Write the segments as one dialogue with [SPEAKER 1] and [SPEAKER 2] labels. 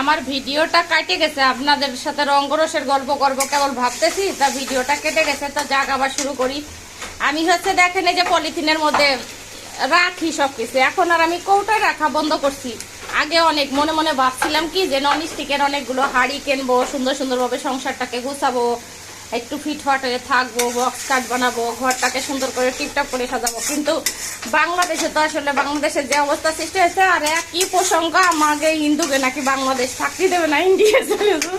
[SPEAKER 1] আমার ভিডিওটা কেটে গেছে, আপনাদের সাথে রঙ্গরসের গল্প করব কেবল ভাবতেছি, তা ভিডিওটা কেটে গেছে। তা যাক আবার শুরু করি। আমি হচ্ছে দেখেন এই যে পলিথিনের মধ্যে রাখি সবকিছু, এখন আর আমি কৌটায় রাখা বন্ধ করছি। আগে অনেক মনে মনে ভাবছিলাম কি যে নন স্টিকের অনেকগুলো হাঁড়ি কিনবো, সুন্দর সুন্দরভাবে সংসারটাকে গুছাবো, একটু ফিটফাট হয়ে থাকবো, বক্স কাট বানাবো, ঘরটাকে সুন্দর করে টিপটপ করে সাজাবো। কিন্তু বাংলাদেশে তো আসলে বাংলাদেশের যে অবস্থা সৃষ্টি হয়েছে, আর একই প্রসঙ্গ আমাকে হিন্দুকে নাকি বাংলাদেশ চাকরি দেবে না, ইন্ডিয়া চলে যাবে।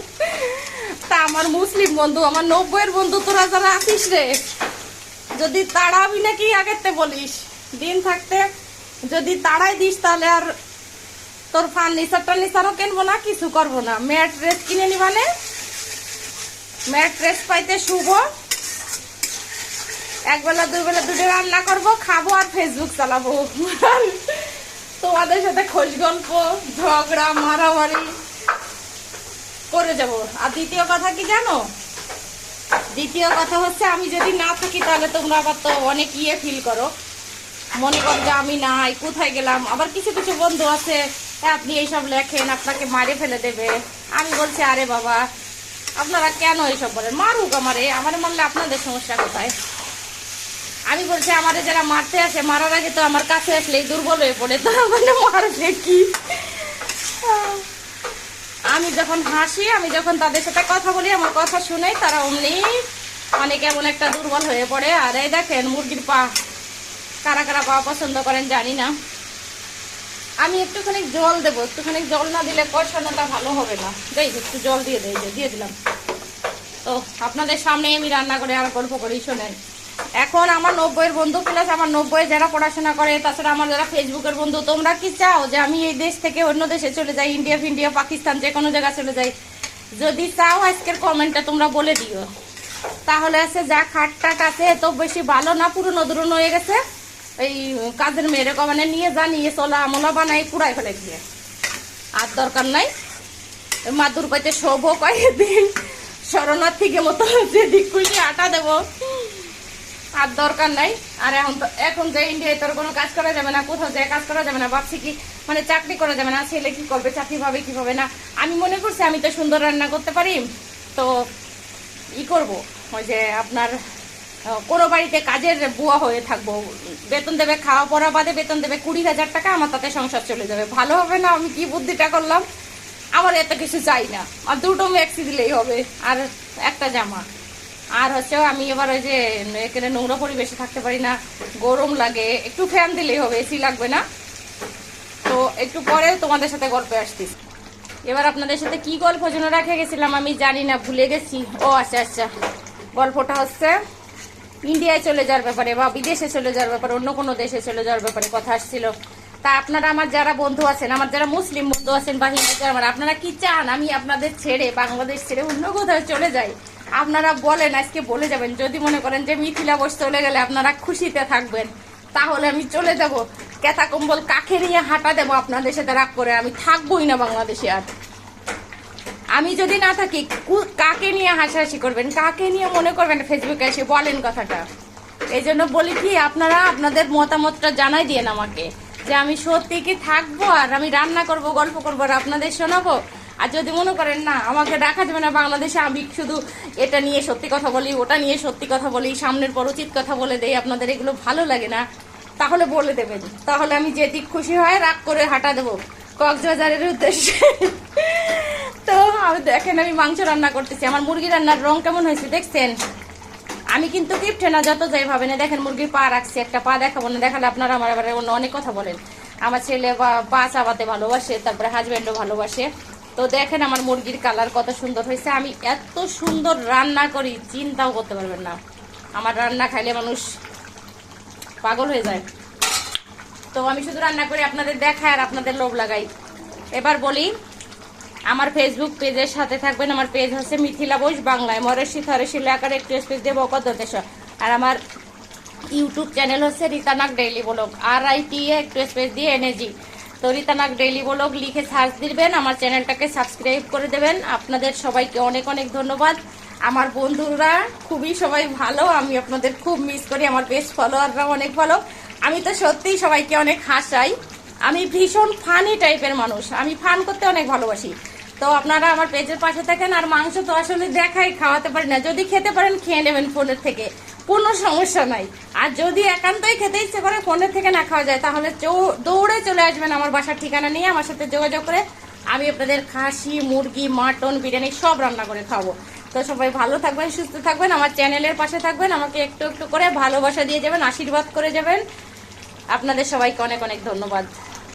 [SPEAKER 1] তা আমার মুসলিম বন্ধু, আমার 90-এর বন্ধু, তোরা যারা আছিস রে, যদি তাড়াবি নাকি আগেতে বলিস, দিন থাকতে যদি তাড়াই দিস তাহলে আর তোর ফার্নিচারও কিনবো না, কিছু করবো না। ম্যাট্রেস কিনে নিবানে, ম্যাট্রেস পাইতে শুভ, একবেলা দুবেলা দুটো রান্না করবো, খাবো আর ফেসবুক চালাবো। তোমাদের সাথে খোঁজ গল্প, ঝগড়া মারামারি করে যাব। আর দ্বিতীয় কথা কি জানো, দ্বিতীয় কথা হচ্ছে আমি যদি না থাকি তাহলে তোমরা আবার তো অনেক ফিল করো, মনে করো যে আমি নাই, কোথায় গেলাম। আবার কিছু কিছু বন্ধু আছে আপনি এইসব লেখেন, আপনাকে মারে ফেলে দেবে। আমি বলছি আরে বাবা, আপনারা কেন এইসব বলেন? মারুক আমারে মারলে আপনাদের সমস্যা কোথায়? আমি বলছি আমারে যারা মারতে আসে, মারার আগে তো আমার কাছে আসলেই দুর্বল হয়ে পড়ে, তারা মানে মারবে কি? আমি যখন হাসি, আমি যখন তাদের সাথে কথা বলি, আমার কথা শুনে তারা অমনি মানে কেমন একটা দুর্বল হয়ে পড়ে। আর এই দেখেন মুরগির পা, কারা কারা পা পছন্দ করেন জানি না। আমি একটুখানি জল দেবো, একটুখানি জল না দিলে কষানোটা ভালো হবে না। যাই একটু জল দিয়ে দিয়ে দিলাম। তো আপনাদের সামনে আমি রান্না করে আর গল্প করি, শোনেন। এখন আমার 90-এর বন্ধু প্লাস আমার 90-এ যারা পড়াশোনা করে, তাছাড়া আমার যারা ফেসবুকের বন্ধু, তোমরা কি চাও যে আমি এই দেশ থেকে অন্য দেশে চলে যাই, ইন্ডিয়া পাকিস্তান যে কোনো জায়গায় চলে যাই? যদি চাও আজকের কমেন্টটা তোমরা বলে দিও, তাহলে আছে যা খাটটাট আছে এত বেশি ভালো না, পুরনো দুরনো হয়ে গেছে। এই কাজের মেয়েরে কমানে নিয়ে যা, নিয়ে চলা আমলা বানাই পুরাই ফেলে দিয়ে আর দরকার নাই। মাদুর পাইতে শোভ কয়েকদিন শরণার্থীকে মতো যেদিক খুশি আটা দেবো, আর দরকার নাই। আর এখন যে ইন্ডিয়ায় তোর কোনো কাজ করা যাবে না, কোথাও যে কাজ করা যাবে না, ভাবছি কি মানে চাকরি করা যাবে না, ছেলে কি করবে, চাকরি পাবে কিভাবে না। আমি মনে করছি আমি তো সুন্দর রান্না করতে পারি, তো করব ওই যে আপনার কোনো বাড়িতে কাজের বুয়া হয়ে থাকবো, বেতন দেবে, খাওয়া পড়া বাদে বেতন দেবে 20,000 টাকা, আমার তাতে সংসার চলে যাবে। ভালো হবে না? আমি কি বুদ্ধিটা করলাম? আমার এত কিছু চাই না, আর দুটো ম্যাক্সি দিলেই হবে, আর একটা জামা। আর হচ্ছে আমি এবার ওই যে এখানে নোংরা পরিবেশে থাকতে পারি না, গরম লাগে, একটু ফ্যান দিলেই হবে, এসি লাগবে না। তো একটু পরে তোমাদের সাথে গল্পে আসতেছি। এবার আপনাদের সাথে কি গল্প যেন রেখে গেছিলাম আমি জানি না, ভুলে গেছি। ও আচ্ছা আচ্ছা, গল্পটা হচ্ছে ইন্ডিয়ায় চলে যাওয়ার ব্যাপারে বা বিদেশে চলে যাওয়ার ব্যাপারে, অন্য কোনো দেশে চলে যাওয়ার ব্যাপারে কথা আসছিল। তা আপনারা আমার যারা বন্ধু আছেন, আমার যারা মুসলিম বন্ধু আছেন বা হিন্দু যারা, আপনারা কি চান আমি আপনাদের ছেড়ে, বাংলাদেশ ছেড়ে অন্য কোথাও চলে যাই? আপনারা বলেন, আজকে বলে যাবেন। যদি মনে করেন যে মিথিলা বস চলে গেলে আপনারা খুশিতে থাকবেন, তাহলে আমি চলে যাব, কেতা কম্বল কাকে নিয়ে হাঁটা দেবো আপনাদের সাথে রাগ করে, আমি থাকবোই না বাংলাদেশে। আর আমি যদি না থাকি কাকে নিয়ে হাসাহাসি করবেন, কাকে নিয়ে মনে করবেন ফেসবুকে এসে বলেন কথাটা? এই জন্য বলি কি, আপনারা আপনাদের মতামতটা জানাই দিয়েন আমাকে, যে আমি সত্যি কি থাকবো আর আমি রান্না করব, গল্প করবো আর আপনাদের শোনাবো। আর যদি মনে করেন না আমাকে রাখা যাবে না বাংলাদেশে, আমি শুধু এটা নিয়ে সত্যি কথা বলি, ওটা নিয়ে সত্যি কথা বলি, সামনের পর উচিত কথা বলে দেই, আপনাদের এগুলো ভালো লাগে না, তাহলে বলে দেবেন। তাহলে আমি যে দিক খুশি হয় রাগ করে হাঁটা দেবো কক্সবাজারের উদ্দেশ্যে। তো আমি দেখেন আমি মাংস রান্না করতেছি, আমার মুরগি রান্নার রং কেমন হয়েছে দেখছেন? আমি কিন্তু কিপটে না, যত যাই ভাবে না। দেখেন মুরগির পা রাখছি, একটা পা দেখাবো না, দেখালে আপনারা আমার এবারে অনেক কথা বলেন। আমার ছেলে পা চাবাতে ভালোবাসে, তারপরে হাজব্যান্ডও ভালোবাসে। তো দেখেন আমার মুরগির কালার কত সুন্দর হয়েছে। আমি এত সুন্দর রান্না করি চিন্তাও করতে পারবেন না, আমার রান্না খাইলে মানুষ পাগল হয়ে যায়। তো আমি শুধু রান্না করি, আপনাদের দেখাই আর আপনাদের লোভ লাগাই। এবার বলি, আমার ফেসবুক পেজের সাথে থাকবেন। আমার পেজ হচ্ছে মিথিলা বোস বাংলায়, মরেশি থরেশি লেখার একটু স্পেস দিয়ে বকত দেশ। আর আমার ইউটিউব চ্যানেল হচ্ছে রীতানাক ডেইলি ব্লগ, RITA একটু স্পেস দিয়ে NAG। তো রীতানাক ডেইলি ব্লগ লিখে সার্চ দিবেন, আমার চ্যানেলটাকে সাবস্ক্রাইব করে দেবেন। আপনাদের সবাইকে অনেক অনেক ধন্যবাদ। আমার বন্ধুরা খুবই সবাই ভালো, আমি আপনাদের খুব মিস করি। আমার বেস্ট ফলোয়াররা অনেক ভালো। আমি তো সত্যিই সবাইকে অনেক হাসাই। আমি ভীষণ ফানি টাইপের মানুষ, আমি ফান করতে অনেক ভালোবাসি। তো আপনারা আমার পেজের পাশে থাকেন। আর মাংস তো আসলে দেখাই খাওয়াতে পারি না, যদি খেতে পারেন খেয়ে নেবেন ফোনের থেকে, কোনো সমস্যা নাই। আর যদি একান্তই খেতে ইচ্ছে করে ফোনের থেকে না খাওয়া যায়, তাহলে দৌড়ে চলে আসবেন আমার বাসার ঠিকানা নিয়ে, আমার সাথে যোগাযোগ করে আমি আপনাদের খাসি, মুরগি, মাটন, বিরিয়ানি সব রান্না করে খাবো। তো সবাই ভালো থাকবেন, সুস্থ থাকবেন, আমার চ্যানেলের পাশে থাকবেন, আমাকে একটু একটু করে ভালোবাসা দিয়ে যাবেন, আশীর্বাদ করে যাবেন। আপনাদের সবাইকে অনেক অনেক ধন্যবাদ।